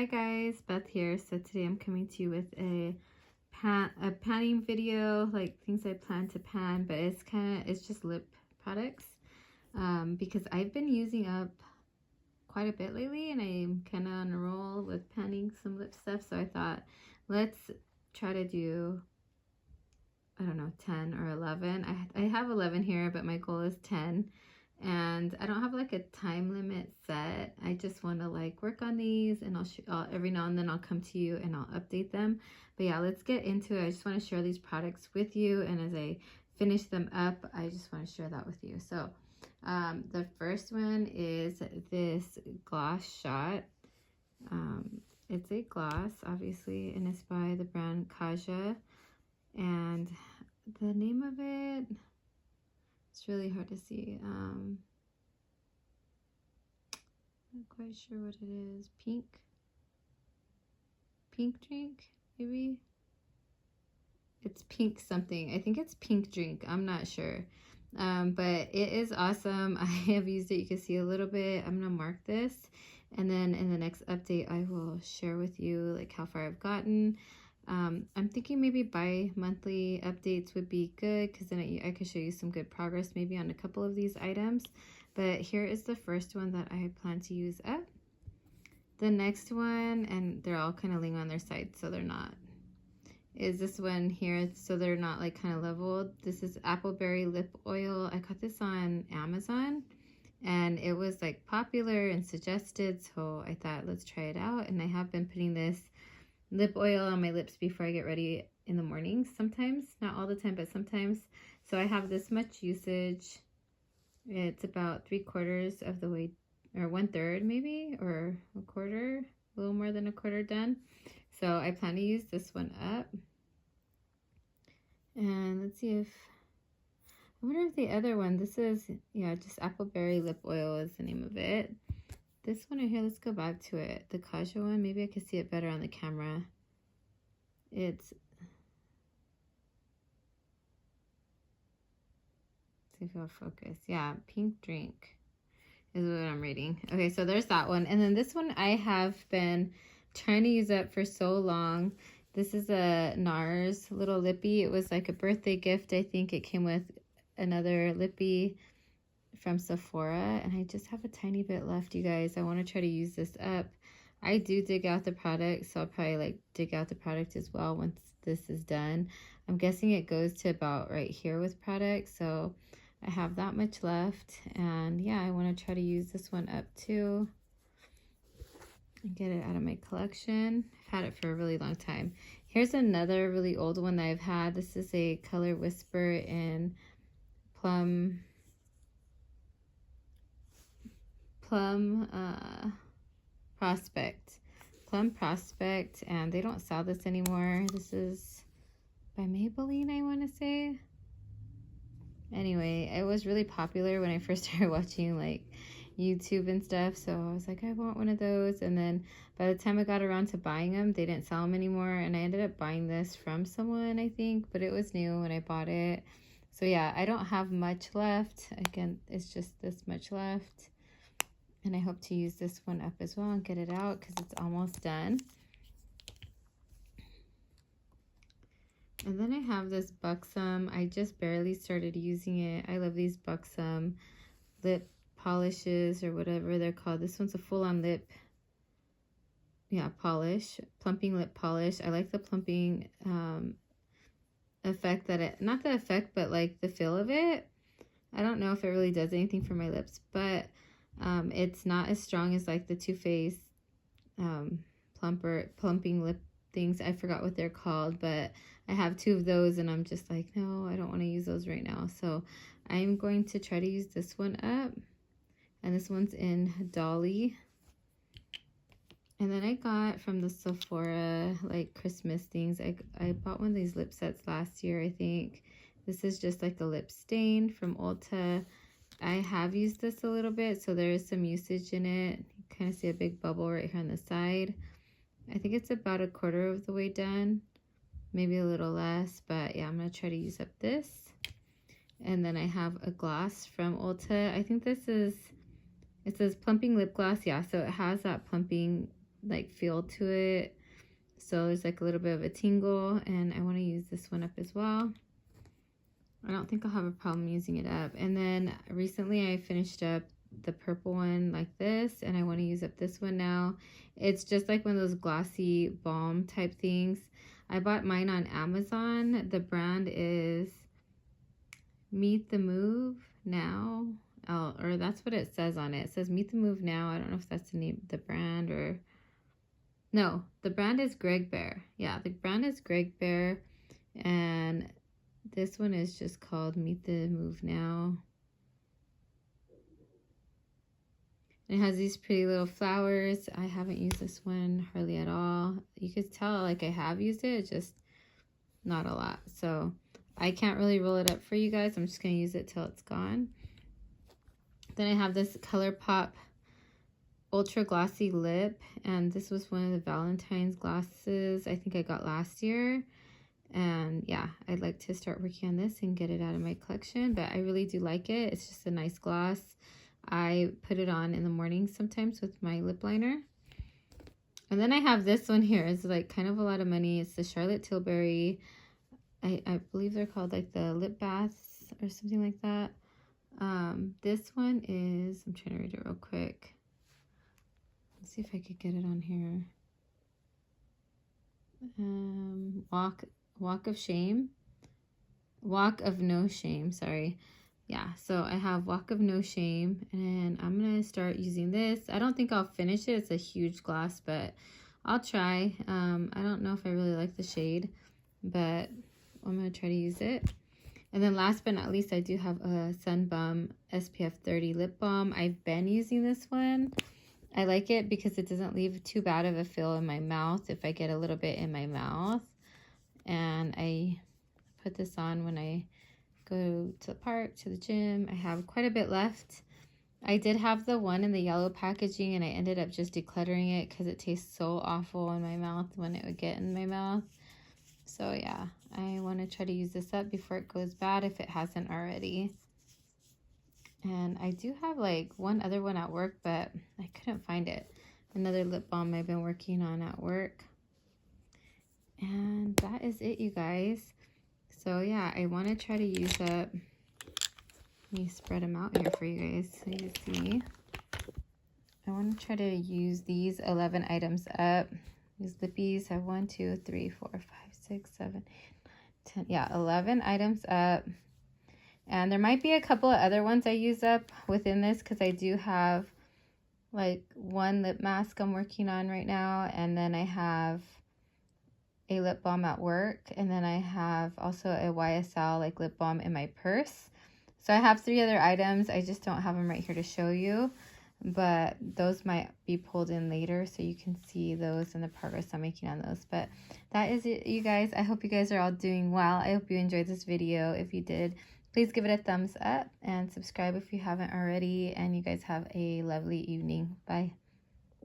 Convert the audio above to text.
Hi guys, Beth here. So today I'm coming to you with a panning video, like things I plan to pan, but it's just lip products because I've been using up quite a bit lately and I'm kind of on a roll with panning some lip stuff. So I thought let's try to do, I don't know, 10 or 11. I have 11 here, but my goal is 10. And I don't have like a time limit set. I just want to like work on these, and I'll every now and then I'll come to you and I'll update them. But yeah, let's get into it. I just want to share these products with you, and as I finish them up, I just want to share that with you. So the first one is this gloss shot. It's a gloss, obviously, and it's by the brand Kaja. And the name of it, it's really hard to see. Not quite sure what it is. Pink drink, maybe? It's pink something. I think it's pink drink. I'm not sure. But it is awesome. I have used it. You can see a little bit. I'm going to mark this. And then in the next update, I will share with you like how far I've gotten. I'm thinking maybe bi-monthly updates would be good, because then I could show you some good progress maybe on a couple of these items. But here is the first one that I plan to use up. The next one, and they're all kind of laying on their side, so they're not, is this one here, so they're not like kind of leveled. This is Appleberry lip oil. I got this on Amazon and it was like popular and suggested, so I thought let's try it out. And I have been putting this lip oil on my lips before I get ready in the morning sometimes, not all the time, but sometimes. So I have this much usage. It's about 3/4 of the way, or 1/3 maybe, or a quarter, a little more than a quarter done. So I plan to use this one up. And let's see if, I wonder if the other one, this is, yeah, just Appleberry lip oil is the name of it. This one right here, let's go back to it. The Kaja one, maybe I can see it better on the camera. It's, see if it'll focus. Yeah, pink drink is what I'm reading. Okay, so there's that one. And then this one I have been trying to use up for so long. This is a NARS little lippy. It was like a birthday gift. I think it came with another lippy from Sephora, and I just have a tiny bit left, you guys. I want to try to use this up. I do dig out the product, so I'll probably like dig out the product as well once this is done. I'm guessing it goes to about right here with product, so I have that much left. And yeah, I want to try to use this one up too and get it out of my collection. I've had it for a really long time. Here's another really old one that I've had. This is a Color Whisper in Plum-prospect, and they don't sell this anymore. This is by Maybeline, I want to say. Anyway, it was really popular when I first started watching like YouTube and stuff, so I was like, I want one of those. And then by the time I got around to buying them, they didn't sell them anymore, and I ended up buying this from someone, I think, but it was new when I bought it. So yeah, I don't have much left. Again, it's just this much left. And I hope to use this one up as well and get it out because it's almost done. And then I have this Buxom. I just barely started using it. I love these Buxom lip polishes, or whatever they're called. This one's a full-on lip, yeah, polish, plumping lip polish. I like the plumping effect that it, not the effect, but like the feel of it. I don't know if it really does anything for my lips, but it's not as strong as like the Too Faced plumping lip things. I forgot what they're called, but I have 2 of those and I'm just like, no, I don't want to use those right now. So I'm going to try to use this one up, and this one's in Dolly. And then I got from the Sephora like Christmas things, I bought one of these lip sets last year, I think. This is just like a lip stain from Ulta. I have used this a little bit, so there is some usage in it. You kind of see a big bubble right here on the side. I think it's about 1/4 of the way done, maybe a little less, but yeah, I'm going to try to use up this. And then I have a gloss from Ulta. I think this is, it says plumping lip gloss, yeah, so it has that plumping like feel to it. So there's like a little bit of a tingle, and I want to use this one up as well. I don't think I'll have a problem using it up. And then recently I finished up the purple one like this, and I want to use up this one now. It's just like one of those glossy balm type things. I bought mine on Amazon. The brand is Meet the Move Now. Oh, or that's what it says on it. It says Meet the Move Now. I don't know if that's the name, the brand, or no, the brand is Greg Bear. Yeah, the brand is Greg Bear, and this one is just called Meet the Move Now. It has these pretty little flowers. I haven't used this one hardly at all. You could tell like I have used it, just not a lot. So I can't really roll it up for you guys. I'm just going to use it till it's gone. Then I have this ColourPop Ultra Glossy Lip. And this was one of the Valentine's glosses I think I got last year. And yeah, I'd like to start working on this and get it out of my collection. But I really do like it. It's just a nice gloss. I put it on in the morning sometimes with my lip liner. And then I have this one here. It's like kind of a lot of money. It's the Charlotte Tillbury. I believe they're called like the lip baths or something like that. This one is, I'm trying to read it real quick. Let's see if I could get it on here. Walk of Shame. Walk of No Shame, sorry. Yeah, so I have Walk of No Shame, and I'm going to start using this. I don't think I'll finish it. It's a huge gloss, but I'll try. I don't know if I really like the shade, but I'm going to try to use it. And then last but not least, I do have a Bum SPF 30 lip balm. I've been using this one. I like it because it doesn't leave too bad of a feel in my mouth if I get a little bit in my mouth. And I put this on when I go to the park, to the gym. I have quite a bit left. I did have the one in the yellow packaging, and I ended up just decluttering it because it tastes so awful in my mouth when it would get in my mouth. So yeah, I want to try to use this up before it goes bad if it hasn't already. And I do have like one other one at work, but I couldn't find it. Another lip balm I've been working on at work. And that is it, you guys. So yeah, I want to try to use up, let me spread them out here for you guys so you see. I want to try to use these 11 items up. These lippies have 1, 2, 3, 4, 5, 6, 7, 8, 10. Yeah, 11 items up. And there might be a couple of other ones I use up within this because I do have like one lip mask I'm working on right now. And then I have a lip balm at work, and then I have also a YSL like lip balm in my purse. So I have 3 other items. I just don't have them right here to show you, but those might be pulled in later so you can see those and the progress I'm making on those. But that is it, you guys. I hope you guys are all doing well. I hope you enjoyed this video. If you did, please give it a thumbs up and subscribe if you haven't already, and you guys have a lovely evening. Bye.